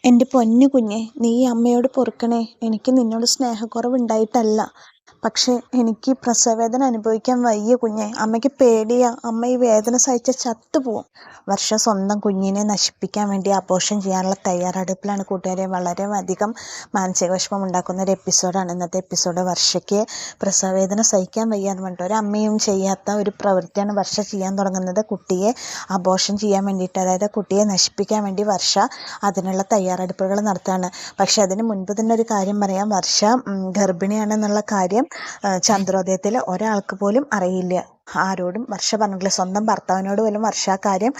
എൻ്റെ പൊന്നു കുഞ്ഞെ, നീ അമ്മയോട് പൊറുക്കണേ. എനിക്ക് നിന്നോട് സ്നേഹക്കുറവുണ്ടായിട്ടല്ല. പക്ഷേ എനിക്ക് പ്രസവവേദന അനുഭവിക്കാൻ വയ്യ കുഞ്ഞെ. അമ്മയ്ക്ക് പേടിയാ. അമ്മ ഈ വേദന സഹിച്ച ചത്തുപോകും. വർഷ സ്വന്തം കുഞ്ഞിനെ നശിപ്പിക്കാൻ വേണ്ടി അബോർഷൻ ചെയ്യാനുള്ള തയ്യാറെടുപ്പിലാണ് കൂട്ടുകാരെ. വളരെ അധികം മാനസിക വിഷമം ഉണ്ടാക്കുന്ന ഒരു എപ്പിസോഡാണ് ഇന്നത്തെ എപ്പിസോഡ്. വർഷയ്ക്ക് പ്രസവവേദന സഹിക്കാൻ വയ്യ എന്ന് പറഞ്ഞിട്ട് ഒരു അമ്മയും ചെയ്യാത്ത ഒരു പ്രവൃത്തിയാണ് വർഷ ചെയ്യാൻ തുടങ്ങുന്നത്. കുട്ടിയെ അബോർഷൻ ചെയ്യാൻ വേണ്ടിയിട്ട്, അതായത് കുട്ടിയെ നശിപ്പിക്കാൻ വേണ്ടി വർഷ അതിനുള്ള തയ്യാറെടുപ്പുകൾ നടത്തുകയാണ്. പക്ഷെ അതിന് മുൻപ് തന്നെ ഒരു കാര്യം പറയാം. വർഷ ഗർഭിണിയാണെന്നുള്ള കാര്യം ചന്ദ്രോദയത്തിൽ ഒരാൾക്ക് പോലും അറിയില്ല. ആരോടും വർഷ പറഞ്ഞിട്ടില്ല. സ്വന്തം ഭർത്താവിനോട് പോലും വർഷ ആ കാര്യം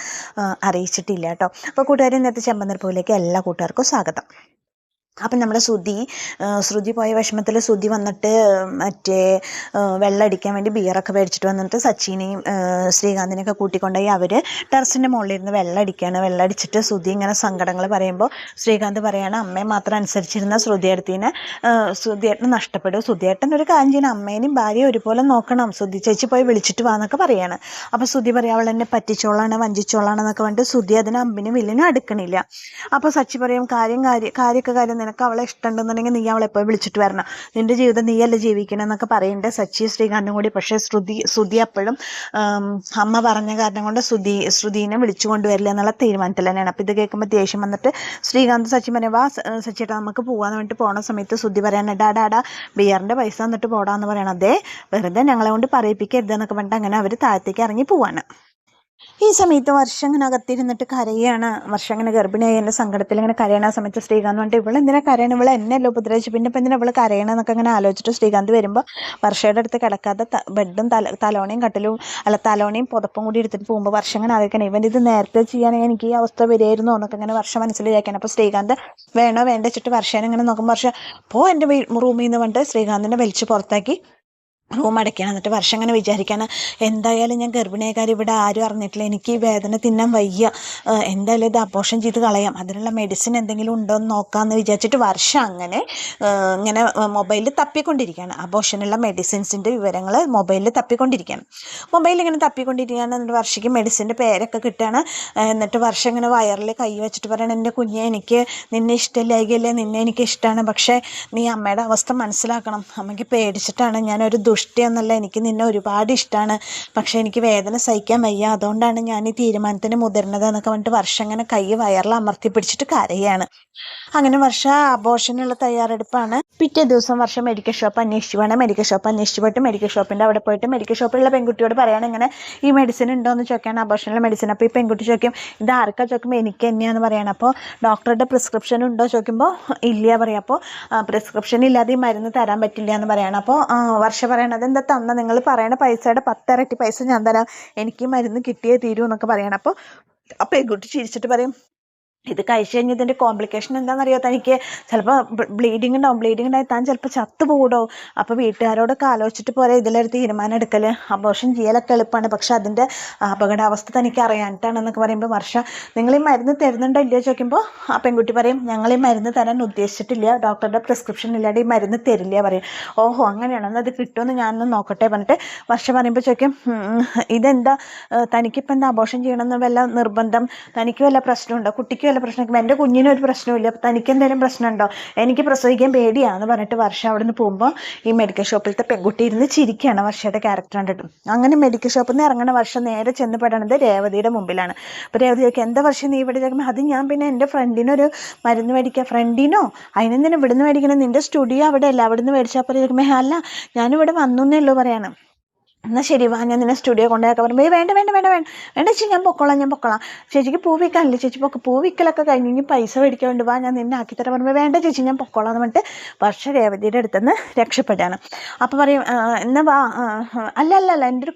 അറിയിച്ചിട്ടില്ല കേട്ടോ. അപ്പോൾ കൂട്ടുകാരെ, ഇന്നത്തെ ചെമ്പന്നിരിപ്പൂവിലേക്ക് എല്ലാ കൂട്ടുകാർക്കും സ്വാഗതം. അപ്പം നമ്മുടെ ശ്രുതി പോയ വിഷമത്തിൽ ശ്രുതി വന്നിട്ട് മറ്റേ വെള്ളം അടിക്കാൻ വേണ്ടി ബിയറൊക്കെ മേടിച്ചിട്ട് വന്നിട്ട് സച്ചിനെയും ശ്രീകാന്തിനെയൊക്കെ കൂട്ടിക്കൊണ്ടുപോയി അവർ ടെറസിൻ്റെ മുകളിലിരുന്ന് വെള്ളം അടിക്കുകയാണ്. വെള്ളം അടിച്ചിട്ട് ശ്രുതി ഇങ്ങനെ സങ്കടങ്ങൾ പറയുമ്പോൾ ശ്രീകാന്ത് പറയാണ്, അമ്മയെ മാത്രം അനുസരിച്ചിരുന്ന ശ്രുതിയേട്ടന് നഷ്ടപ്പെടും. ശ്രുതിയേട്ടൻ ഒരു കാര്യം ചെയ്യണം, അമ്മേനെയും ഭാര്യയെ ഒരുപോലെ നോക്കണം. ശ്രുതി ചേച്ചി പോയി വിളിച്ചിട്ട് വാന്നൊക്കെ പറയാണ്. അപ്പോൾ ശ്രുതി പറയാം, അവൾ എന്നെ പറ്റിച്ചോളാണ് വഞ്ചിച്ചോളാണെന്നൊക്കെ പറഞ്ഞിട്ട് ശ്രുതി അതിന് അമ്പിനും വില്ലിനും അടുക്കണില്ല. അപ്പോൾ സച്ചി പറയും, കാര്യം നിനക്ക് അവളെ ഇഷ്ടമുണ്ടെന്നുണ്ടെങ്കിൽ നീ അവളെ പോയി വിളിച്ചിട്ട് വരണം. നിന്റെ ജീവിതം നീയല്ല ജീവിക്കണം എന്നൊക്കെ പറയുന്നുണ്ട് സച്ചി ശ്രീകാന്തും കൂടി. പക്ഷേ ശ്രുതി അപ്പോഴും അമ്മ പറഞ്ഞ കാരണം കൊണ്ട് ശ്രുതിനെ വിളിച്ചു കൊണ്ടുവരില്ല എന്നുള്ള തീരുമാനത്തിൽ തന്നെയാണ്. അപ്പോൾ ഇത് കേൾക്കുമ്പോൾ ദേഷ്യം വന്നിട്ട് ശ്രീകാന്ത് സച്ചി പറയാം, വാ സച്ചിയേട്ടാ നമുക്ക് പോകാന്ന് പറഞ്ഞിട്ട് പോണ സമയത്ത് ശ്രുതി പറയാൻ, ഡാ ബിയറിൻ്റെ പൈസ തന്നിട്ട് പോടാന്ന് പറയണം. അതേ വെറുതെ ഞങ്ങളെ കൊണ്ട് പറയിപ്പിക്കരുതെന്നൊക്കെ പറഞ്ഞിട്ട് അങ്ങനെ അവർ താഴത്തേക്ക് ഇറങ്ങി പോവാണ്. ഈ സമയത്ത് വർഷം ഇങ്ങനെ അകത്തിരുന്നിട്ട് കരയാണ്. വർഷം ഇങ്ങനെ ഗർഭിണിയായി എൻ്റെ സങ്കടത്തിൽ ഇങ്ങനെ കരയണ സമയത്ത് ശ്രീകാന്ത് പറഞ്ഞിട്ട്, ഇവളെന്തിനാ കരയണം, ഇവളെ എന്നെയല്ലോ ഉപദ്രവിച്ചു, പിന്നെ ഇപ്പം എന്തിനാ ഇവള് കരയണമെന്നൊക്കെ അങ്ങനെ ആലോചിച്ചിട്ട് ശ്രീകാന്ത് വരുമ്പോൾ വർഷയുടെ അടുത്ത് കിടക്കാതെ ബെഡും തലോണയും കട്ടിലും തലോണയും പുതപ്പും കൂടി എടുത്തിട്ട് പോകുമ്പോൾ വർഷം ഇങ്ങനെ ആലോചിക്കണം, ഇവൻ ഇത് നേരത്തെ ചെയ്യാനെങ്കിൽ എനിക്ക് ഈ അവസ്ഥ വരുമായിരുന്നോ എന്നൊക്കെ ഇങ്ങനെ വർഷം മനസ്സിൽ വിചാരിക്കണം. അപ്പോൾ ശ്രീകാന്ത് വേണോ വേണ്ട വെച്ചിട്ട് വർഷേനെ ഇങ്ങനെ നോക്കുമ്പോൾ വർഷം എൻ്റെ റൂമിൽ നിന്ന് പറഞ്ഞിട്ട് ശ്രീകാന്തിനെ വലിച്ച് പുറത്താക്കി റൂം അടയ്ക്കണം. എന്നിട്ട് വർഷം അങ്ങനെ വിചാരിക്കാണ്, എന്തായാലും ഞാൻ ഗർഭിണിയായ കാര്യം ഇവിടെ ആരും അറിഞ്ഞിട്ടില്ല, എനിക്ക് ഈ വേദന തിന്നാൻ വയ്യ, എന്തായാലും ഇത് അബോർഷൻ ചെയ്ത് കളയാം, അതിനുള്ള മെഡിസിൻ എന്തെങ്കിലും ഉണ്ടോ എന്ന് നോക്കാമെന്ന് വിചാരിച്ചിട്ട് വർഷം അങ്ങനെ ഇങ്ങനെ മൊബൈലിൽ തപ്പിക്കൊണ്ടിരിക്കുകയാണ്. അബോർഷനുള്ള മെഡിസിൻസിൻ്റെ വിവരങ്ങൾ മൊബൈലിൽ തപ്പിക്കൊണ്ടിരിക്കുകയാണ്. മൊബൈലിൽ ഇങ്ങനെ തപ്പിക്കൊണ്ടിരിക്കുകയാണ്. എന്നിട്ട് വർഷയ്ക്ക് മെഡിസിൻ്റെ പേരൊക്കെ കിട്ടുകയാണ്. എന്നിട്ട് വർഷം ഇങ്ങനെ വയറിൽ കൈ വെച്ചിട്ട് പറയണം, എൻ്റെ കുഞ്ഞെ, എനിക്ക് നിന്നെ ഇഷ്ടമില്ലായികയല്ലേ, നിന്നെ എനിക്ക് ഇഷ്ടമാണ്, പക്ഷേ നീ അമ്മയുടെ അവസ്ഥ മനസ്സിലാക്കണം, അമ്മയ്ക്ക് പേടിച്ചിട്ടാണ്, ഞാനൊരു ദുഷ്ടിയൊന്നല്ല, എനിക്ക് നിന്നെ ഒരുപാട് ഇഷ്ടമാണ്, പക്ഷെ എനിക്ക് വേദന സഹിക്കാൻ വയ്യ, അതുകൊണ്ടാണ് ഞാൻ ഈ തീരുമാനത്തിന് മുതിർന്നത് എന്നൊക്കെ പറഞ്ഞിട്ട് വർഷം അങ്ങനെ കൈ വയറിൽ അമർത്തി പിടിച്ചിട്ട് കരയാണ്. അങ്ങനെ വർഷ അബോർഷനുള്ള തയ്യാറെടുപ്പാണ്. പിറ്റേ ദിവസം വർഷം മെഡിക്കൽ ഷോപ്പ് അന്വേഷിച്ചു പോയിട്ട് മെഡിക്കൽ ഷോപ്പിൻ്റെ അവിടെ പോയിട്ട് മെഡിക്കൽ ഷോപ്പിലുള്ള പെൺകുട്ടിയോട് പറയാണ്, ഇങ്ങനെ ഈ മെഡിസിൻ ഉണ്ടോ എന്ന് ചോദിക്കുകയാണ്, അബോർഷനുള്ള മെഡിസിൻ. അപ്പോൾ ഈ പെൺകുട്ടി ചോദിക്കും, ഇത് ആർക്കാ ചോദിക്കുമ്പോൾ എനിക്ക് തന്നെയാണെന്ന് പറയണം. അപ്പോൾ ഡോക്ടറുടെ പ്രിസ്ക്രിപ്ഷൻ ഉണ്ടോ ചോദിക്കുമ്പോൾ ഇല്ല പറയാം. അപ്പോൾ പ്രിസ്ക്രിപ്ഷൻ ഇല്ലാതെ ഈ മരുന്ന് തരാൻ പറ്റില്ല എന്ന് പറയണം. അപ്പോൾ വർഷ പറയണം, അതെന്താ തന്ന, നിങ്ങൾ പറയണ പൈസയുടെ 10 ഇരട്ടി പൈസ ഞാൻ തരാം, എനിക്ക് മരുന്ന് കിട്ടിയേ തീരൂ എന്നൊക്കെ പറയണം. അപ്പോൾ പെൺകുട്ടി ചിരിച്ചിട്ട് പറയും, ഇത് കഴിച്ചു കഴിഞ്ഞാൽ ഇതിൻ്റെ കോംപ്ലിക്കേഷൻ എന്താണെന്നറിയോ, തനിക്ക് ചിലപ്പോൾ ബ്ലീഡിങ് ഉണ്ടായി താൻ ചിലപ്പോൾ ചത്തുപോകൂടോ. അപ്പോൾ വീട്ടുകാരോടൊക്കെ ആലോചിച്ചിട്ട് പോരെ ഇതിലൊരു തീരുമാനം എടുക്കൽ, അബോർഷൻ ചെയ്യലൊക്കെ എളുപ്പമാണ്, പക്ഷെ അതിൻ്റെ അപകടാവസ്ഥ തനിക്ക് അറിയാനിട്ടാണെന്നൊക്കെ പറയുമ്പോൾ വർഷ, നിങ്ങൾ ഈ മരുന്ന് തരുന്നുണ്ടോ ഇല്ലയോ ചോദിക്കുമ്പോൾ ആ പെൺകുട്ടി പറയും, ഞങ്ങൾ ഈ മരുന്ന് തരാൻ ഉദ്ദേശിച്ചിട്ടില്ല, ഡോക്ടറുടെ പ്രിസ്ക്രിപ്ഷൻ ഇല്ലാതെ ഈ മരുന്ന് തരില്ല പറയും. ഓഹോ അങ്ങനെയാണ്, എന്നാൽ അത് കിട്ടുമെന്ന് ഞാനൊന്ന് നോക്കട്ടെ പറഞ്ഞിട്ട് വർഷ പറയുമ്പോൾ ചോദിക്കും, ഇതെന്താ തനിക്കിപ്പോൾ എന്താ അബോർഷൻ ചെയ്യണമെന്ന് വല്ല നിർബന്ധം, തനിക്ക് വല്ല പ്രശ്നമുണ്ടോ, കുട്ടിക്ക് വല്ല പ്രശ്നം, എൻ്റെ കുഞ്ഞിനൊരു പ്രശ്നമില്ല, തനിക്ക് എന്തെങ്കിലും പ്രശ്നമുണ്ടോ, എനിക്ക് പ്രസവിക്കാൻ പേടിയാന്ന് പറഞ്ഞിട്ട് വർഷം അവിടെ നിന്ന് പോകുമ്പോൾ ഈ മെഡിക്കൽ ഷോപ്പിലത്തെ പെൺകുട്ടി ഇരുന്ന് ചിരിക്കുകയാണ് വർഷയുടെ ക്യാരക്ടർ കണ്ടിട്ട്. അങ്ങനെ മെഡിക്കൽ ഷോപ്പിൽ നിന്ന് ഇറങ്ങുന്ന വർഷം നേരെ ചെന്ന് പെടണത് രേവതിയുടെ മുമ്പിലാണ്. അപ്പോൾ രേവതി ചോദിക്കും, എന്താ വർഷം നീ ഇവിടെ ചോദിക്കുമ്പോൾ, അത് ഞാൻ പിന്നെ എൻ്റെ ഫ്രണ്ടിനൊരു മരുന്ന് മേടിക്കുക, ഫ്രണ്ടിനോ അതിനെന്തിനാ ഇവിടുന്ന് മേടിക്കണം, നിൻ്റെ സ്റ്റുഡിയോ അവിടെ അല്ല, അവിടുന്ന് മേടിച്ചാൽ പോലെ ചോദിക്കുമ്പോൾ, അല്ല ഞാനിവിടെ വന്നേ ഉള്ളൂ പറയാണ്. എന്നാൽ ശരി വാ, ഞാൻ നിന്നെ സ്റ്റുഡിയോ കൊണ്ടുപോയൊക്കെ പറയുമ്പോൾ, വേണ്ട ചേച്ചി, ഞാൻ പൊക്കോളാം, ചേച്ചിക്ക് പൂ വിൽക്കാനില്ലേ, ചേച്ചി പൂ വിൽക്കലൊക്കെ കഴിഞ്ഞ് ഇനി പൈസ മേടിക്കാൻ വേണ്ടി വാ, ഞാൻ നിന്നെ ആക്കിത്തരാൻ പറയുമ്പോൾ, വേണ്ട ചേച്ചി ഞാൻ പൊക്കോളാം എന്ന് പറഞ്ഞിട്ട് വർഷ രേവതിയുടെ അടുത്തുനിന്ന് രക്ഷപ്പെടുകയാണ്. അപ്പോൾ പറയും, എന്നാൽ വാ, അല്ല എൻ്റെ ഒരു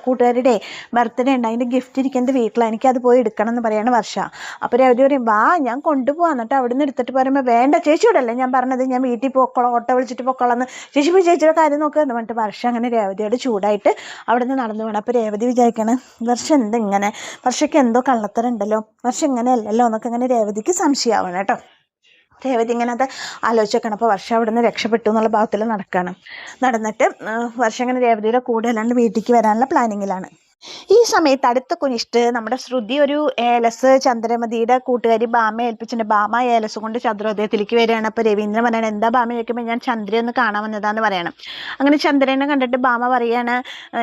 കൂട്ടുകാരുടെ ബർത്ത്ഡേ ഉണ്ട്, അതിൻ്റെ ഗിഫ്റ്റ് ഇരിക്കുന്നത് വീട്ടിലാണ്, എനിക്കത് പോയി എടുക്കണം എന്ന് പറയാണ് വർഷ. അപ്പോൾ രേവതി പറയും, വാ ഞാൻ കൊണ്ടുപോകാം, എന്നിട്ട് അവിടെ നിന്ന് എടുത്തിട്ട് പറയുമ്പോൾ, വേണ്ട ചേച്ചിയോടല്ലേ ഞാൻ പറഞ്ഞത്, ഞാൻ വീട്ടിൽ പൊക്കോളാം, ഓട്ടോ വിളിച്ചിട്ട് പൊക്കോളാം, ചേച്ചി പോയി ചേച്ചിയുടെ കാര്യം നോക്കുക എന്ന് പറഞ്ഞിട്ട് വർഷ അങ്ങനെ രേവതിയോട് ചൂടായിട്ട് അവിടെ നിന്ന് നടന്നു വേണം. അപ്പോൾ രേവതി വിചാരിക്കണം, വർഷം എന്തിങ്ങനെ, വർഷയ്ക്ക് എന്തോ കള്ളത്തരം ഉണ്ടല്ലോ, വർഷം ഇങ്ങനെ അല്ലല്ലോ എന്നൊക്കെ ഇങ്ങനെ രേവതിക്ക് സംശയമാവണം കേട്ടോ. രേവതി ഇങ്ങനെ അത് ആലോചിക്കണം. അപ്പോൾ വർഷം അവിടെ നിന്ന് രക്ഷപ്പെട്ടു എന്നുള്ള ഭാഗത്തിൽ നടന്നിട്ട് വർഷം ഇങ്ങനെ രേവതിയുടെ കൂടെ അല്ലാണ്ട് വീട്ടിലേക്ക് വരാനുള്ള പ്ലാനിങ്ങിലാണ്. ഈ സമയത്ത് അടുത്ത കുനിഷ്ട് നമ്മുടെ ശ്രുതി ഒരു ഏലസ് ചന്ദ്രമതിയുടെ കൂട്ടുകാരി ഭാമയെ ഏൽപ്പിച്ചിട്ടുണ്ട്. ഭാമ ഏലസ് കൊണ്ട് ചന്ദ്രോദയത്തിലേക്ക് വരികയാണ്. അപ്പോൾ രവീന്ദ്രൻ പറയണം, എന്താ ഭാമ ചോദിക്കുമ്പോൾ ഞാൻ ചന്ദ്രയെ ഒന്ന് കാണാൻ വന്നതാന്ന് പറയണം. അങ്ങനെ ചന്ദ്രനെ കണ്ടിട്ട് ഭാമ പറയാണ്,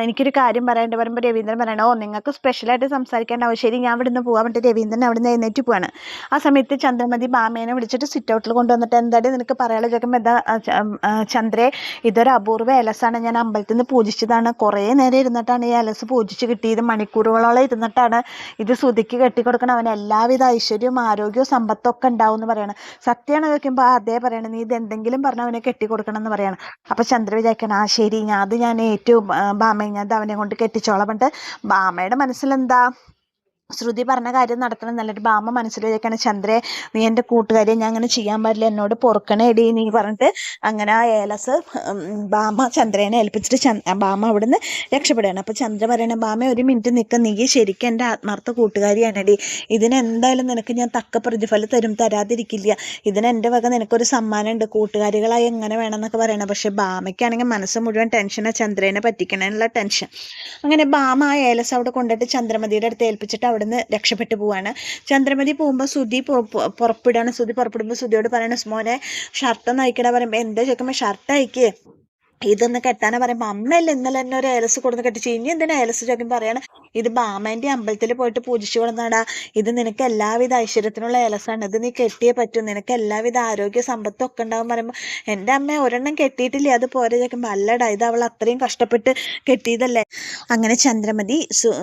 എനിക്കൊരു കാര്യം പറയാണ്ട് പറയുമ്പോൾ രവീന്ദ്രൻ പറയണം, ഓ നിങ്ങൾക്ക് സ്പെഷ്യലായിട്ട് സംസാരിക്കേണ്ട ആവശ്യം, ഞാൻ ഇവിടുന്ന് പോകാൻ വേണ്ടി രവീന്ദ്രൻ അവിടെ നിന്ന് എഴുന്നേറ്റ് പോവാണ്. ആ സമയത്ത് ചന്ദ്രമതി ഭാമേനെ വിളിച്ചിട്ട് സിറ്റ് ഔട്ടിൽ കൊണ്ടുവന്നിട്ട് എന്താടി നിനക്ക് പറയാനുള്ള ചോദിക്കുമ്പോൾ, എന്താ ചന്ദ്രേ, ഇതൊരു അപൂർവ ഏലസാണ്, ഞാൻ അമ്പലത്തിൽ നിന്ന് പൂജിച്ചതാണ്, കുറേ നേരം ഇരുന്നിട്ടാണ് ഈ ഏലസ് പൂജിച്ച് കിട്ടിയത്, മണിക്കൂറുകളോളം ഇരുന്നിട്ടാണ് ഇത് ശ്രുതിക്ക് കെട്ടിക്കൊടുക്കണം, അവന് എല്ലാവിധ ഐശ്വര്യവും ആരോഗ്യവും സമ്പത്തും ഒക്കെ ഉണ്ടാവും എന്ന് പറയണം. സത്യമാണ് ചോദിക്കുമ്പോൾ അതേ പറയണം, നീ ഇത് എന്തെങ്കിലും പറഞ്ഞാൽ അവനെ കെട്ടിക്കൊടുക്കണം എന്ന് പറയണം. അപ്പോൾ ചന്ദ്ര വിചാരിക്കണം, ആ ശരി, ഞാൻ ഏറ്റവും ഭാമയെ ഞാൻ അവനെ കൊണ്ട് കെട്ടിച്ചോളാം. പറഞ്ഞിട്ട് ഭാമയുടെ മനസ്സിലെന്താ, ശ്രുതി പറഞ്ഞ കാര്യം നടത്തണം എന്നല്ലിട്ട് ഭാമ മനസ്സിൽ വിചാരിക്കാണ്, ചന്ദ്രേ നീ എൻ്റെ കൂട്ടുകാരിയെ, ഞാൻ അങ്ങനെ ചെയ്യാൻ പാടില്ല, എന്നോട് പൊറുക്കണേ എടി നീ പറഞ്ഞിട്ട് അങ്ങനെ ആ ഏലസ് ഭാമ ചന്ദ്രനെ ഏൽപ്പിച്ചിട്ട് ഭാമ അവിടുന്ന് രക്ഷപ്പെടുകയാണ്. അപ്പോൾ ചന്ദ്ര പറയണം, ഭാമ ഒരു മിനിറ്റ് നിൽക്കുക, നീ ശരിക്കും എൻ്റെ ആത്മാർത്ഥ കൂട്ടുകാരിയാണെടി, ഇതിനെന്തായാലും നിനക്ക് ഞാൻ തക്ക പ്രതിഫലം തരാതിരിക്കില്ല, ഇതിന് എൻ്റെ വക നിനക്കൊരു സമ്മാനം ഉണ്ട്, കൂട്ടുകാരികളായി എങ്ങനെ വേണമെന്നൊക്കെ പറയണം. പക്ഷെ ഭാമയ്ക്കാണെങ്കിൽ മനസ്സ് മുഴുവൻ ടെൻഷനാണ്, ചന്ദ്രനെ പറ്റിക്കണേനുള്ള ടെൻഷൻ. അങ്ങനെ ഭാമ ആ ഏലസ് അവിടെ കൊണ്ടിട്ട് ചന്ദ്രമതിയുടെ അടുത്ത് ഏൽപ്പിച്ചിട്ട് അവിടുന്ന് രക്ഷപ്പെട്ടു പോവാണ്. ചന്ദ്രമതി പോകുമ്പോൾ ശ്രുതി പുറപ്പെടുകയാണ്. ശ്രുതി പുറപ്പെടുമ്പോൾ ശ്രുതിയോട് പറയണ, മോനെ ഷർട്ടൊന്ന് അയക്കടാ പറയുമ്പോൾ, എന്താ ചോദിക്കുമ്പോൾ ഷർട്ട് അയക്കേ, ഇതൊന്ന് കെട്ടാനെ പറയുമ്പോൾ, അമ്മയല്ലേ ഇന്നലെ എന്നെ ഒരു ഏലസ് കൊടുന്ന് കെട്ടിച്ച്, ഇനി എന്തിനാ ഏലസ് ചോദിക്കുമ്പോൾ പറയണം, ഇത് ഭാമേൻ്റെ അമ്പലത്തിൽ പോയിട്ട് പൂജിച്ചു കൊടുന്നാടാ, ഇത് നിനക്ക് എല്ലാവിധ ഐശ്വര്യത്തിനുള്ള ഏലസാണ്, ഇത് നീ കെട്ടിയേ പറ്റൂ, നിനക്ക് എല്ലാവിധ ആരോഗ്യ സമ്പത്തും ഒക്കെ ഉണ്ടാവും പറയുമ്പോൾ, എൻ്റെ അമ്മ ഒരെണ്ണം കെട്ടിയിട്ടില്ലേ, അത് പോരെ ചോദിക്കുമ്പോൾ, അല്ലടാ ഇത് അവൾ അത്രയും കഷ്ടപ്പെട്ട് കെട്ടിയതല്ലേ. അങ്ങനെ ചന്ദ്രമതി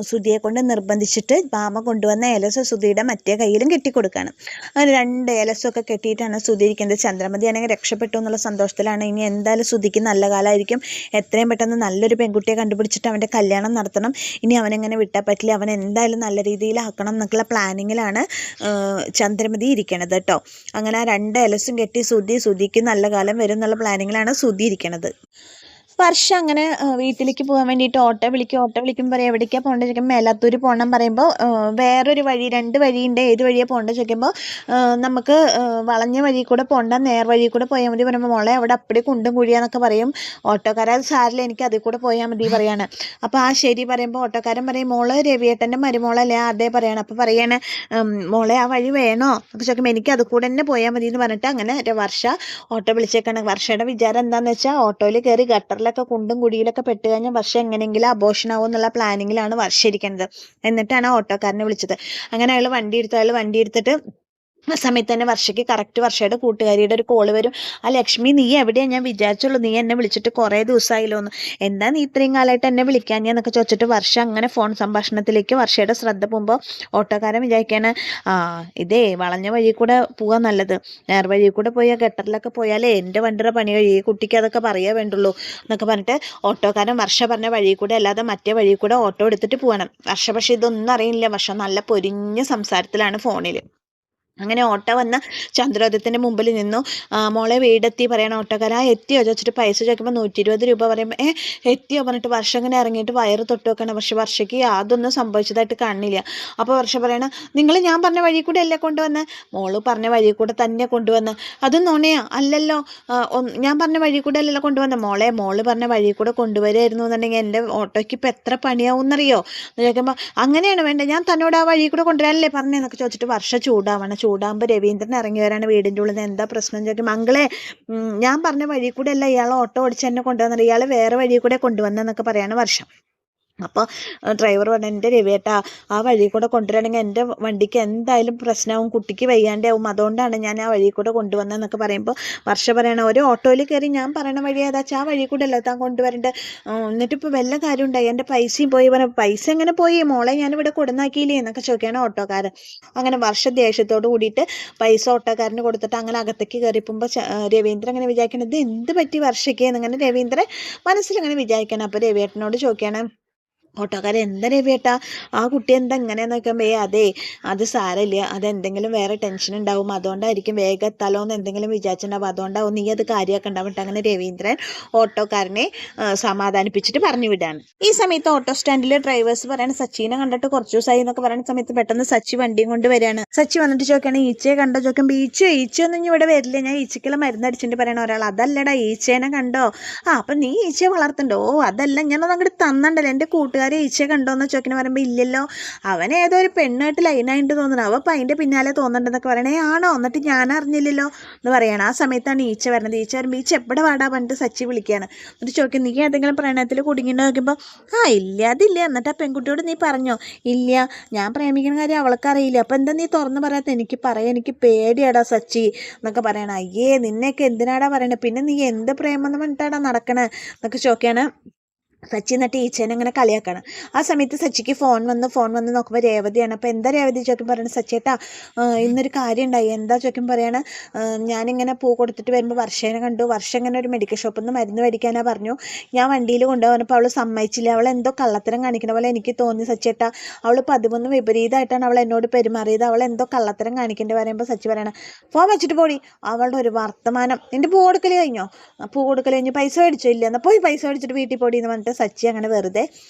ശ്രുതിയെ കൊണ്ട് നിർബന്ധിച്ചിട്ട് ഭാമ കൊണ്ടുവന്ന ഏലസ് ശ്രുതിയുടെ മറ്റേ കയ്യിലും കെട്ടിക്കൊടുക്കുകയാണ്. അങ്ങനെ 2 ഏലസൊക്കെ കെട്ടിയിട്ടാണ് ശ്രുതി ഇരിക്കുന്നത്. ചന്ദ്രമതി ആണെങ്കിൽ രക്ഷപ്പെട്ടു എന്നുള്ള സന്തോഷത്തിലാണ്. ഇനി എന്തായാലും ശ്രുതിക്ക് നല്ല കാലമായിരിക്കും, എത്രയും പെട്ടെന്ന് നല്ലൊരു പെൺകുട്ടിയെ കണ്ടുപിടിച്ചിട്ട് അവൻ്റെ കല്യാണം നടത്തണം, ഇനി അവനെങ്ങനെ വിട്ടാൽ പറ്റില്ല, അവൻ എന്തായാലും നല്ല രീതിയിലാക്കണം എന്നൊക്കെയുള്ള പ്ലാനിങ്ങിലാണ് ചന്ദ്രമതി ഇരിക്കണത് കേട്ടോ. അങ്ങനെ ആ 2 ഏലസും കെട്ടി ശ്രുതിക്ക് നല്ല കാലം വരും എന്നുള്ള പ്ലാനിങ്ങിലാണ് ശ്രുതി ഇരിക്കണത്. വർഷ അങ്ങനെ വീട്ടിലേക്ക് പോകാൻ വേണ്ടിയിട്ട് ഓട്ടോ വിളിക്കും പറയും, എവിടേക്കാണ് പോകേണ്ടത് ചോദിക്കുമ്പോൾ മേലാത്തൂർ പോകണം പറയുമ്പോൾ, വേറൊരു വഴി 2 വഴിയുണ്ട്, ഏത് വഴിയാണ് പോകേണ്ടത് ചോദിക്കുമ്പോൾ, നമുക്ക് വളഞ്ഞ വഴി കൂടെ പോകണ്ട, നേർ വഴി കൂടെ പോയാൽ മതി പറയുമ്പോൾ, മോളെ അവിടെ അപ്പടി കുണ്ടും കുഴിയാന്നൊക്കെ പറയും ഓട്ടോക്കാരൻ, അത് സാരില്ല എനിക്ക് അതിൽ കൂടെ പോയാൽ മതി പറയാണ്. അപ്പോൾ ആ ശരി പറയുമ്പോൾ ഓട്ടോക്കാരൻ പറയും, മോള് രവിയേട്ടൻ്റെ മരുമോളല്ലേ, അതേ പറയാണ്. അപ്പോൾ പറയാണ്, മോളെ ആ വഴി വേണോ, അപ്പോൾ ചോദിക്കുമ്പോൾ എനിക്ക് അത് കൂടെ തന്നെ പോയാൽ മതി എന്ന് പറഞ്ഞിട്ട് അങ്ങനെ വർഷ ഓട്ടോ വിളിച്ചേക്കാണ്. വർഷയുടെ വിചാരം എന്താണെന്ന് വെച്ചാൽ, ഓട്ടോയിൽ കയറി ഗട്ടറിലൊക്കെ കുണ്ടും കുഴിയിലൊക്കെ പെട്ട് കഴിഞ്ഞാൽ വർഷ എങ്ങനെയെങ്കിലും അബോഷനാവും എന്നുള്ള പ്ലാനിങ്ങിലാണ് വർഷ ഇരിക്കുന്നത്. എന്നിട്ടാണ് ഓട്ടോക്കാരനെ വിളിച്ചത്. അങ്ങനെ അയാൾ വണ്ടി എടുത്തിട്ട് ആ സമയത്ത് തന്നെ വർഷയ്ക്ക് കറക്റ്റ് വർഷയുടെ കൂട്ടുകാരിയുടെ ഒരു കോള് വരും. ആ ലക്ഷ്മി നീ എവിടെയാണ്, ഞാൻ വിചാരിച്ചുള്ളൂ നീ എന്നെ വിളിച്ചിട്ട് കുറേ ദിവസമായില്ലോ എന്ന്, എന്താ നീ ഇത്രയും കാലമായിട്ട് എന്നെ വിളിക്കാൻ എന്നൊക്കെ ചോദിച്ചിട്ട് വർഷ അങ്ങനെ ഫോൺ സംഭാഷണത്തിലേക്ക് വർഷയുടെ ശ്രദ്ധ പോകുമ്പോൾ ഓട്ടോക്കാരൻ വിചാരിക്കാണ്, ഇതേ വളഞ്ഞ വഴി കൂടെ പോകാൻ നല്ലത്, നേർ വഴി കൂടെ പോയാൽ ഗട്ടറിലൊക്കെ പോയാലേ എൻ്റെ വണ്ടിയുടെ പണി കഴിയും, ഈ കുട്ടിക്ക് അതൊക്കെ പറയാ വേണ്ടുള്ളൂ എന്നൊക്കെ പറഞ്ഞിട്ട് ഓട്ടോക്കാരൻ വർഷ പറഞ്ഞ വഴി കൂടെ അല്ലാതെ മറ്റേ വഴി കൂടെ ഓട്ടോ എടുത്തിട്ട് പോകണം. വർഷ പക്ഷെ ഇതൊന്നും അറിയില്ല, വർഷ നല്ല പൊരിഞ്ഞ സംസാരത്തിലാണ് ഫോണിൽ. അങ്ങനെ ഓട്ടോ വന്ന ചന്ദ്രോദയത്തിൻ്റെ മുമ്പിൽ നിന്നു. മോളെ വീടെത്തി പറയണം ഓട്ടോക്കാരൻ. എത്തിയോ ചോദിച്ചിട്ട് പൈസ ചോദിക്കുമ്പോൾ 120 രൂപ പറയുമ്പോൾ എത്തിയോ പറഞ്ഞിട്ട് വർഷ ഇങ്ങനെ ഇറങ്ങിയിട്ട് വയറ് തൊട്ട് വെക്കണം. പക്ഷെ വർഷയ്ക്ക് യാതൊന്നും സംഭവിച്ചതായിട്ട് കാണില്ല. അപ്പോൾ വർഷ പറയണം, നിങ്ങൾ ഞാൻ പറഞ്ഞ വഴി കൂടെ അല്ലേ കൊണ്ടുവന്ന്, മോള് പറഞ്ഞ വഴി കൂടെ തന്നെ കൊണ്ടുവന്ന്, അത് നുണയാ അല്ലല്ലോ, ഞാൻ പറഞ്ഞ വഴി കൂടെ അല്ലല്ലോ കൊണ്ടുവന്ന, മോള് പറഞ്ഞ വഴി കൂടെ കൊണ്ടുവരുമായിരുന്നു എന്നുണ്ടെങ്കിൽ എൻ്റെ ഓട്ടോയ്ക്ക് ഇപ്പം എത്ര പണിയാവും എന്നറിയോ എന്ന് ചോദിക്കുമ്പോൾ, അങ്ങനെയാണ് വേണ്ടത്, ഞാൻ തന്നോട് ആ വഴി കൂടെ കൊണ്ടുവരാനല്ലേ പറഞ്ഞതെന്നൊക്കെ ചോദിച്ചിട്ട് വർഷ ചൂടാകുമ്പോൾ രവീന്ദ്രൻ ഇറങ്ങി വരാണ് വീടിൻ്റെ ഉള്ളിൽ നിന്ന്. എന്താ പ്രശ്നം ചോദിക്കും, മംഗളെ ഞാൻ പറഞ്ഞ വഴി കൂടെ അല്ല ഇയാൾ ഓട്ടോ ഓടിച്ച് എന്നെ കൊണ്ടുവന്നത്, ഇയാൾ വേറെ വഴി കൂടെ കൊണ്ടുവന്നെന്നൊക്കെ പറയാണ് വർഷം. അപ്പോൾ ഡ്രൈവർ പറഞ്ഞു, എൻ്റെ രവിയേട്ടാ ആ വഴി കൂടെ കൊണ്ടുവരികയാണെങ്കിൽ എൻ്റെ വണ്ടിക്ക് എന്തായാലും പ്രശ്നമാവും, കുട്ടിക്ക് വയ്യാണ്ടാവും, അതുകൊണ്ടാണ് ഞാൻ ആ വഴി കൂടെ കൊണ്ടുവന്നതെന്നൊക്കെ പറയുമ്പോൾ വർഷ പറയണം, ഒരു ഓട്ടോയിൽ കയറി ഞാൻ പറയണ വഴി ഏതാച്ചാ ആ വഴി കൂടെ അല്ല താൻ കൊണ്ടുവരേണ്ടത്, എന്നിട്ടിപ്പോൾ വല്ല കാര്യം ഉണ്ടായി, എൻ്റെ പൈസയും പോയി പറഞ്ഞു. പൈസ എങ്ങനെ പോയി, മോളെ ഞാനിവിടെ കൊടുന്നാക്കിയില്ലേ എന്നൊക്കെ ചോദിക്കുകയാണ് ഓട്ടോക്കാരൻ. അങ്ങനെ വർഷ ദേഷ്യത്തോട് കൂടിയിട്ട് പൈസ ഓട്ടോക്കാരന് കൊടുത്തിട്ട് അങ്ങനെ അകത്തേക്ക് കയറിപ്പോകുമ്പോൾ രവീന്ദ്രൻ അങ്ങനെ വിചാരിക്കണം, ഇത് എന്ത് പറ്റി വർഷയ്ക്ക് എന്നിങ്ങനെ രവീന്ദ്രൻ മനസ്സിലങ്ങനെ വിചാരിക്കണം. അപ്പോൾ രവിയേട്ടനോട് ചോദിക്കുകയാണ് ഓട്ടോക്കാരൻ, എന്താ രവിയേട്ടാ ആ കുട്ടി എന്താ ഇങ്ങനെയെന്ന് നോക്കുമ്പോൾ, അതെ അത് സാരമില്ല, അതെന്തെങ്കിലും വേറെ ടെൻഷൻ ഉണ്ടാവും, അതുകൊണ്ടായിരിക്കും, വേഗം എത്താലോ എന്ന് എന്തെങ്കിലും വിചാരിച്ചിട്ടുണ്ടാവും, അതുകൊണ്ടാവും, നീ അത് കാര്യമാക്കണ്ടാവും. അങ്ങനെ രവീന്ദ്രൻ ഓട്ടോക്കാരനെ സമാധാനിപ്പിച്ചിട്ട് പറഞ്ഞു വിടാണ്. ഈ സമയത്ത് ഓട്ടോ സ്റ്റാൻഡിൽ ഡ്രൈവേഴ്സ് പറയാണ്, സച്ചിനെ കണ്ടിട്ട് കുറച്ച് ദിവസമായി എന്നൊക്കെ പറയുന്ന സമയത്ത് പെട്ടെന്ന് സച്ചി വണ്ടിയും കൊണ്ട് വരികയാണ്. സച്ചി വന്നിട്ട് ചോദിക്കുകയാണ്, ഈച്ചയെ കണ്ടോ ചോദിക്കുമ്പോൾ, ഈച്ചയൊന്നും ഇനി ഇവിടെ വരില്ല, ഞാൻ ഈച്ചയ്ക്കുള്ള മരുന്ന് അടിച്ചിട്ട് പറയണ ഒരാൾ, അതല്ലടാ ഈച്ചേനെ കണ്ടോ, അപ്പം നീ ഈച്ചയെ വളർത്തുണ്ടോ, അതല്ല ഞാനത് അങ്ങോട്ട് തന്നണ്ടല്ലോ, എൻ്റെ കൂട്ടുകാർ കൂട്ടുകാരെ ഈച്ചയെ കണ്ടോന്ന് ചോദിക്കണ പറയുമ്പോൾ ഇല്ലല്ലോ, അവൻ ഏതോ ഒരു പെണ്ണായിട്ട് ലൈനായിട്ട് തോന്നുന്നു, അവ അപ്പം അതിൻ്റെ പിന്നാലെ തോന്നുന്നുണ്ടെന്നൊക്കെ പറയണേ. ആണോ, എന്നിട്ട് ഞാൻ അറിഞ്ഞില്ലല്ലോ എന്ന് പറയണം. ആ സമയത്താണ് ഈച്ച വരുന്നത്. ഈച്ച വരുമ്പോൾ ഈച്ച എവിടെ വാടാ പറഞ്ഞിട്ട് സച്ചി വിളിക്കുകയാണ്. എന്നിട്ട് ചോദിക്കും, നീ ഏതെങ്കിലും പ്രണയത്തിൽ കുടുങ്ങിയിട്ട് നോക്കുമ്പോൾ ഇല്ല അതില്ല. എന്നിട്ട് ആ പെൺകുട്ടിയോട് നീ പറഞ്ഞോ? ഇല്ല, ഞാൻ പ്രേമിക്കുന്ന കാര്യം അവൾക്കറിയില്ല. അപ്പം എന്താ നീ തുറന്ന് പറയാത്ത? എനിക്ക് പറയാം, എനിക്ക് പേടിയാടാ സച്ചി എന്നൊക്കെ പറയണം. അയ്യേ, നിന്നെയൊക്കെ എന്തിനാടാ പറയണേ, പിന്നെ നീ എന്ത് പ്രേമം എന്ന് പറഞ്ഞിട്ടാടാ നടക്കണേ എന്നൊക്കെ ചോദിക്കാണ്. സച്ചി എന്നിട്ട് ഈച്ചേനെ ഇങ്ങനെ കളിയാക്കാണ്. ആ സമയത്ത് സച്ചിക്ക് ഫോൺ വന്ന് നോക്കുമ്പോൾ രേവതിയാണ്. അപ്പോൾ എന്താ രേവതി ചോദിക്കും പറയണത്, സച്ചേട്ടാ ഇന്നൊരു കാര്യം ഉണ്ടായി. എന്താ ചോദിക്കും പറയാണ്, ഞാനിങ്ങനെ പൂ കൊടുത്തിട്ട് വരുമ്പോൾ വർഷേനെ കണ്ടു. വർഷം ഇങ്ങനെ ഒരു മെഡിക്കൽ ഷോപ്പിൽ നിന്ന് മരുന്ന് മേടിക്കാനാ പറഞ്ഞു. ഞാൻ വണ്ടിയിൽ കൊണ്ടുപോകാനപ്പോൾ അവൾ സമ്മതിച്ചില്ല. അവൾ എന്തോ കള്ളത്തരം കാണിക്കണ പോലെ എനിക്ക് തോന്നി സച്ചേട്ടാ. അവൾ 13 വിപരീതമായിട്ടാണ് അവൾ എന്നോട് പെരുമാറിയത്. അവൾ എന്തോ കള്ളത്തരം കാണിക്കേണ്ടി പറയുമ്പോൾ സച്ചി പറയണം, ഫോൺ വെച്ചിട്ട് പോടി. അവളുടെ ഒരു വർത്തമാനം. നിൻ്റെ പൂ കൊടുക്കൽ കഴിഞ്ഞോ? പൂ കൊടുക്കൽ കഴിഞ്ഞ് പൈസ മേടിച്ചോ? ഇല്ല, എന്നാൽ പോയി പൈസ മേടിച്ചിട്ട് വീട്ടിൽ പോടി എന്ന് പറഞ്ഞിട്ട് സച്ചി അങ്ങനെ വെറുതെ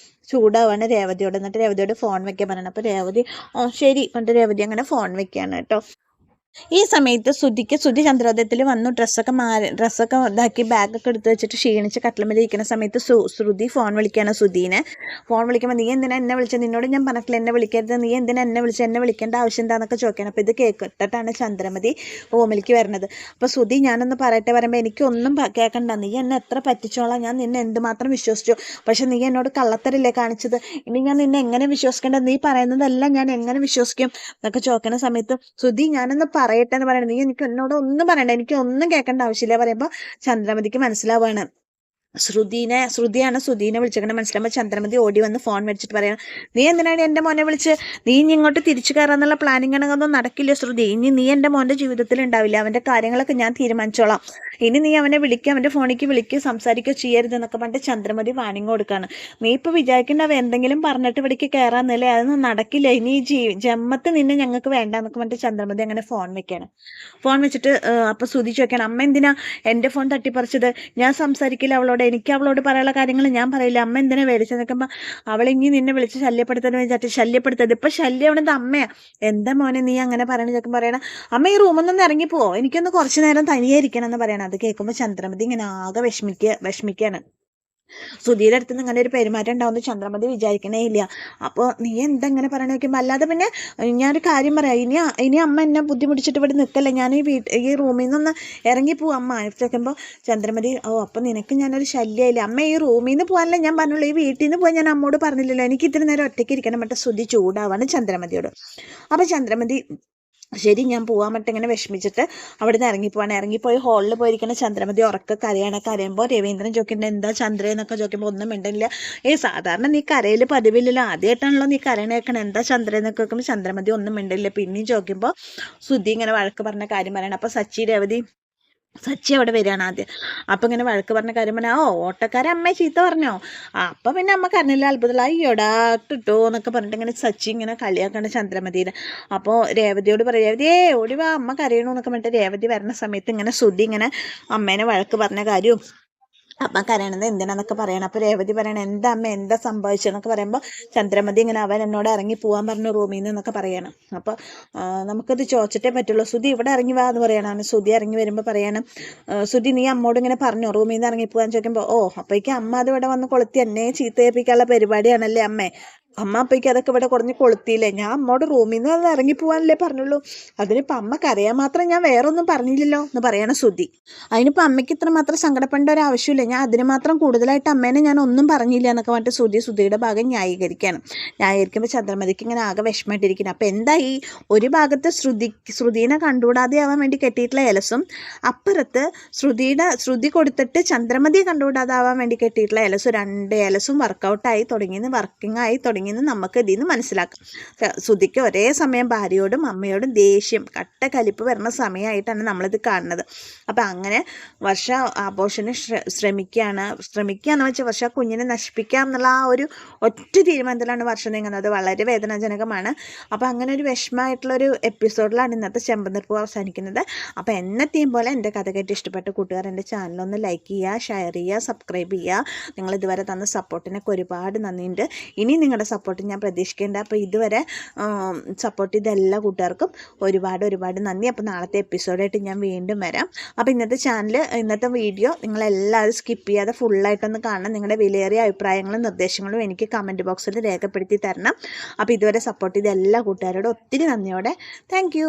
ചൂടാവാണ് രേവതിയോട്. എന്നിട്ട് രേവതിയോട് ഫോൺ വെക്കാൻ പറയണം. അപ്പോൾ രേവതി ശരി എന്നിട്ട് രേവതി അങ്ങനെ ഫോൺ വെക്കുകയാണ് കേട്ടോ. ഈ സമയത്ത് ശ്രുതി ചന്ദ്രോദയത്തിൽ വന്നു. ഡ്രസ്സൊക്കെ ഇതാക്കി ബാഗൊക്കെ എടുത്ത് വെച്ചിട്ട് ക്ഷീണിച്ച് കട്ടിലുമേൽ ഇരിക്കുന്ന സമയത്ത് ശ്രുതി ഫോൺ വിളിക്കുകയാണ് സുധീനെ. ഫോൺ വിളിക്കുമ്പോൾ നീ എന്തിനാ എന്നെ വിളിച്ചത്? നിന്നോട് ഞാൻ പറഞ്ഞിട്ടില്ല എന്നെ വിളിക്കരുത്. നീ എന്തിനാ എന്നെ വിളിച്ചത്? എന്നെ വിളിക്കേണ്ട ആവശ്യം എന്താണെന്നൊക്കെ ചോദിക്കണം. അപ്പോൾ ഇത് കേട്ടിട്ടാണ് ചന്ദ്രമതി റൂമിലേക്ക് വരുന്നത്. അപ്പോൾ ശ്രുതി ഞാനൊന്ന് പറയട്ടെ പറയുമ്പോൾ എനിക്കൊന്നും കേൾക്കണ്ട. നീ എന്നെ എത്ര പറ്റിച്ചോളാം, ഞാൻ നിന്നെ എന്തുമാത്രം വിശ്വസിച്ചു. പക്ഷെ നീ എന്നോട് കള്ളത്തരല്ലേ കാണിച്ചത്. ഇനി ഞാൻ നിന്നെ എങ്ങനെ വിശ്വസിക്കേണ്ടത്? നീ പറയുന്നതെല്ലാം ഞാൻ എങ്ങനെ വിശ്വസിക്കും എന്നൊക്കെ ചോദിക്കുന്ന സമയത്ത് ശ്രുതി ഞാനൊന്ന് പറയട്ടെ എന്ന് പറയണത്. നീ എനിക്ക് എന്നോട് ഒന്നും പറയണ്ട, എനിക്ക് ഒന്നും കേൾക്കേണ്ട ആവശ്യമില്ല പറയുമ്പോൾ ചന്ദ്രമതിക്ക് മനസ്സിലാവുകയാണ് ശ്രുതിയാണ് സുധീനെ വിളിച്ചേക്കണേ മനസ്സിലാകുമ്പോൾ ചന്ദ്രമതി ഓടി വന്ന് ഫോൺ മേടിച്ചിട്ട് പറയണം, നീ എന്തിനാണ് എൻ്റെ മോനെ വിളിച്ച്? നീ ഇനി ഇങ്ങോട്ട് തിരിച്ചു കയറാന്നുള്ള പ്ലാനിങ് ആണെന്നൊന്നും നടക്കില്ല ശ്രുതി. ഇനി നീ എൻ്റെ മോൻ്റെ ജീവിതത്തിൽ ഉണ്ടാവില്ല. അവൻ്റെ കാര്യങ്ങളൊക്കെ ഞാൻ തീരുമാനിച്ചോളാം. ഇനി നീ അവനെ വിളിക്കുക, അവൻ്റെ ഫോണിലേക്ക് വിളിക്കുക, സംസാരിക്കുക ചെയ്യരുതെന്നൊക്കെ പറഞ്ഞിട്ട് ചന്ദ്രമതി വാണിങ് കൊടുക്കുകയാണ്. നീ ഇപ്പോൾ വിചാരിക്കേണ്ട അവ എന്തെങ്കിലും പറഞ്ഞിട്ട് ഇവിടേക്ക് കയറാന്നല്ലേ, അതൊന്നും നടക്കില്ല. ഇനി ജന്മത്ത് നിന്നെ ഞങ്ങൾക്ക് വേണ്ട എന്നൊക്കെ പറഞ്ഞിട്ട് ചന്ദ്രമതി അങ്ങനെ ഫോൺ വെക്കുകയാണ്. ഫോൺ വെച്ചിട്ട് അപ്പോൾ ശ്രുതി ചോദിക്കണം, അമ്മ എന്തിനാ എൻ്റെ ഫോൺ തട്ടിപ്പറിച്ചത്? ഞാൻ സംസാരിക്കില്ല അവളോട്, എനിക്ക് അവളോട് പറയാനുള്ള കാര്യങ്ങൾ ഞാൻ പറയില്ല. അമ്മ എന്തിനാ മേടിച്ചത് നിൽക്കുമ്പോൾ അവളിങ്ങി നിന്നെ വിളിച്ച് ശല്യപ്പെടുത്താൻ വിചാരിച്ചു. ശല്യപ്പെടുത്തത് ഇപ്പം ശല്യം അവിടെ അമ്മയാ. എന്താ മോനെ നീ അങ്ങനെ പറയണ ചോദിക്കുമ്പോൾ പറയണം, അമ്മ ഈ റൂമിൽ നിന്ന് ഇറങ്ങിപ്പോവോ, എനിക്കൊന്ന് കുറച്ച് നേരം തനിയെ ഇരിക്കണം എന്ന് പറയണം. അത് കേൾക്കുമ്പോൾ ചന്ദ്രമതി ഇങ്ങനെ ആകെ വിഷമിക്കുകയാണ്. സുധീരുടെ അടുത്ത് നിന്ന് ഇങ്ങനെ ഒരു പെരുമാറ്റം ഉണ്ടാവുമെന്ന് ചന്ദ്രമതി വിചാരിക്കണേ ഇല്ല. അപ്പോൾ നീ എന്താ ഇങ്ങനെ പറയണ വയ്ക്കുമ്പോൾ അല്ലാതെ പിന്നെ ഞാനൊരു കാര്യം പറയാം, ഇനി അമ്മ എന്നെ ബുദ്ധിമുട്ടിച്ചിട്ട് ഇവിടെ നിൽക്കല്ലേ, ഞാൻ ഈ റൂമിൽ നിന്നൊന്ന് ഇറങ്ങിപ്പോവും അമ്മ ചോദിക്കുമ്പോൾ ചന്ദ്രമതി അപ്പം നിനക്ക് ഞാനൊരു ശല്യമില്ല. അമ്മ ഈ റൂമിൽ നിന്ന് പോകാനല്ലേ ഞാൻ പറഞ്ഞുള്ളൂ, ഈ വീട്ടിൽ നിന്ന് പോയി ഞാൻ അമ്മോട് പറഞ്ഞില്ലല്ലോ, എനിക്ക് ഇത്തിരി നേരം ഒറ്റയ്ക്ക് ഇരിക്കണം. മറ്റേ ശ്രുതി ചൂടാവാണ് ചന്ദ്രമതിയോട്. അപ്പോൾ ചന്ദ്രമതി ശരി ഞാൻ പോകാൻ പറ്റും ഇങ്ങനെ വിഷമിച്ചിട്ട് അവിടെ നിന്ന് ഇറങ്ങിപ്പോയി ഹാളിൽ പോയിരിക്കുന്ന ചന്ദ്രമതി ഉറക്ക കരയുമ്പോൾ രവീന്ദ്രൻ ചോദിക്കേണ്ടത് എന്താ ചന്ദ്ര എന്നൊക്കെ ചോദിക്കുമ്പോൾ ഒന്നും മിണ്ടില്ല. സാധാരണ നീ കരയിൽ പതിവില്ലല്ലോ, ആദ്യമായിട്ടാണല്ലോ നീ കരയണേക്കണം, എന്താ ചന്ദ്ര എന്നൊക്കെ നോക്കുമ്പോൾ ചന്ദ്രമതി ഒന്നും മിണ്ടില്ല. പിന്നെയും ചോദിക്കുമ്പോൾ ശ്രുതി ഇങ്ങനെ വഴക്ക് പറഞ്ഞ കാര്യം പറയണം. അപ്പോൾ സച്ചി അവിടെ വരികയാണ് ആദ്യം. അപ്പം ഇങ്ങനെ വഴക്ക് പറഞ്ഞ കാര്യം പറഞ്ഞാൽ ഓട്ടക്കാരെ അമ്മയെ ചീത്ത പറഞ്ഞോ? അപ്പം പിന്നെ അമ്മ കരഞ്ഞില്ല, അത്ഭുതമില്ല, അയ്യോടാ കിട്ടോ എന്നൊക്കെ പറഞ്ഞിട്ട് ഇങ്ങനെ സച്ചി ഇങ്ങനെ കളിയാക്കാണ് ചന്ദ്രമതിനെ. അപ്പോൾ രേവതിയോട് പറയും, രേവതിയേ ഓടിവാ അമ്മ കരയണു എന്നൊക്കെ പറഞ്ഞിട്ട് രേവതി വരുന്ന സമയത്ത് ഇങ്ങനെ ശ്രുതി ഇങ്ങനെ അമ്മേനെ വഴക്ക് പറഞ്ഞ കാര്യവും അമ്മ കരയണത് എന്തിനാന്നൊക്കെ പറയണം. അപ്പോൾ രേവതി പറയണം, എന്താ അമ്മ എന്താ സംഭവിച്ചതെന്നൊക്കെ പറയുമ്പോൾ ചന്ദ്രമതി ഇങ്ങനെ അവൻ എന്നോട് ഇറങ്ങി പോകാൻ പറഞ്ഞു റൂമിൽ നിന്ന് എന്നൊക്കെ പറയണം. അപ്പോൾ നമുക്കത് ചോദിച്ചിട്ടേ പറ്റുള്ളൂ. ശ്രുതി ഇവിടെ ഇറങ്ങി വാ എന്ന് പറയണം. ശ്രുതി ഇറങ്ങി വരുമ്പോൾ പറയണം, ശ്രുതി നീ അമ്മോട് ഇങ്ങനെ പറഞ്ഞോ റൂമിൽ നിന്ന് ഇറങ്ങി പോകാൻ ചോദിക്കുമ്പോൾ അപ്പോഴേക്കും അമ്മ അത് ഇവിടെ വന്ന് കൊളുത്തി എന്നെ ചീത്തയേൽപ്പിക്കാനുള്ള പരിപാടിയാണല്ലേ അമ്മ അപ്പോഴേക്കും അതൊക്കെ ഇവിടെ കുറഞ്ഞ് കൊളുത്തിയില്ലേ, ഞാൻ അമ്മോട് റൂമിൽ നിന്ന് വന്ന് ഇറങ്ങി പോകാനല്ലേ പറഞ്ഞുള്ളൂ, അതിനിപ്പോൾ അമ്മക്ക് അറിയാൻ മാത്രം ഞാൻ വേറെ ഒന്നും പറഞ്ഞില്ലല്ലോ എന്ന് പറയണം ശ്രുതി. അതിനിപ്പോൾ അമ്മയ്ക്ക് ഇത്ര മാത്രം സങ്കടപ്പെടേണ്ട ഒരു ആവശ്യമില്ല, ഞാൻ അതിന് മാത്രം കൂടുതലായിട്ട് അമ്മേനെ ഞാൻ ഒന്നും പറഞ്ഞില്ല എന്നൊക്കെ പറഞ്ഞിട്ട് ശ്രുതിയുടെ ഭാഗം ന്യായീകരിക്കുമ്പോൾ ചന്ദ്രമതിക്ക് ഇങ്ങനെ ആകെ വിഷമമായിട്ടിരിക്കുന്നത്. അപ്പോൾ എന്താ ഈ ഒരു ഭാഗത്ത് ശ്രുതിനെ കണ്ടുകൂടാതെ ആവാൻ വേണ്ടി കെട്ടിയിട്ടുള്ള ഏലസും, അപ്പുറത്ത് ശ്രുതി കൊടുത്തിട്ട് ചന്ദ്രമതിയെ കണ്ടുകൂടാതാവാൻ വേണ്ടി കെട്ടിയിട്ടുള്ള ഏലസും, 2 ഏലസും വർക്കിംഗ് ആയി തുടങ്ങിയെന്ന് നമുക്ക് ഇതിൽ നിന്ന് മനസ്സിലാക്കാം. ശ്രുതിക്ക് ഒരേ സമയം ഭാര്യയോടും അമ്മയോടും ദേഷ്യം കലിപ്പ് വരുന്ന സമയമായിട്ടാണ് നമ്മളിത് കാണുന്നത്. അപ്പം അങ്ങനെ വർഷ ആഘോഷന് ശ്രമിക്കുകയെന്ന് വെച്ചാൽ വർഷ കുഞ്ഞിനെ നശിപ്പിക്കാം എന്നുള്ള ആ ഒരു ഒറ്റ തീരുമാനത്തിലാണ് വർഷം നീങ്ങുന്നത്. വളരെ വേദനാജനകമാണ്. അപ്പോൾ അങ്ങനെ ഒരു വിഷമമായിട്ടുള്ളൊരു എപ്പിസോഡിലാണ് ഇന്നത്തെ ചെമ്പനിർപ്പ് അവസാനിക്കുന്നത്. അപ്പോൾ എന്നത്തെയും പോലെ എൻ്റെ കഥ കേട്ട് ഇഷ്ടപ്പെട്ട കൂട്ടുകാർ എൻ്റെ ചാനലൊന്ന് ലൈക്ക് ചെയ്യുക, ഷെയർ ചെയ്യുക, സബ്സ്ക്രൈബ് ചെയ്യുക. നിങ്ങൾ ഇതുവരെ തന്ന സപ്പോർട്ടിനൊക്കെ ഒരുപാട് നന്ദിയുണ്ട്. ഇനി നിങ്ങളുടെ സപ്പോർട്ട് ഞാൻ പ്രതീക്ഷിക്കേണ്ട. അപ്പോൾ ഇതുവരെ സപ്പോർട്ട് ചെയ്ത എല്ലാ കൂട്ടുകാർക്കും ഒരുപാട് നന്ദി. അപ്പോൾ നാളത്തെ എപ്പിസോഡായിട്ട് ഞാൻ വീണ്ടും വരാം. അപ്പോൾ ഇന്നത്തെ വീഡിയോ നിങ്ങളെല്ലാവരും സ്കിപ്പ് ചെയ്യാതെ ഫുള്ളായിട്ടൊന്ന് കാണണം. നിങ്ങളുടെ വിലയേറിയ അഭിപ്രായങ്ങളും നിർദ്ദേശങ്ങളും എനിക്ക് കമൻറ്റ് ബോക്സിൽ രേഖപ്പെടുത്തി തരണം. അപ്പോൾ ഇതുവരെ സപ്പോർട്ട് ചെയ്ത എല്ലാ കൂട്ടുകാരോടും ഒത്തിരി നന്ദിയോടെ താങ്ക്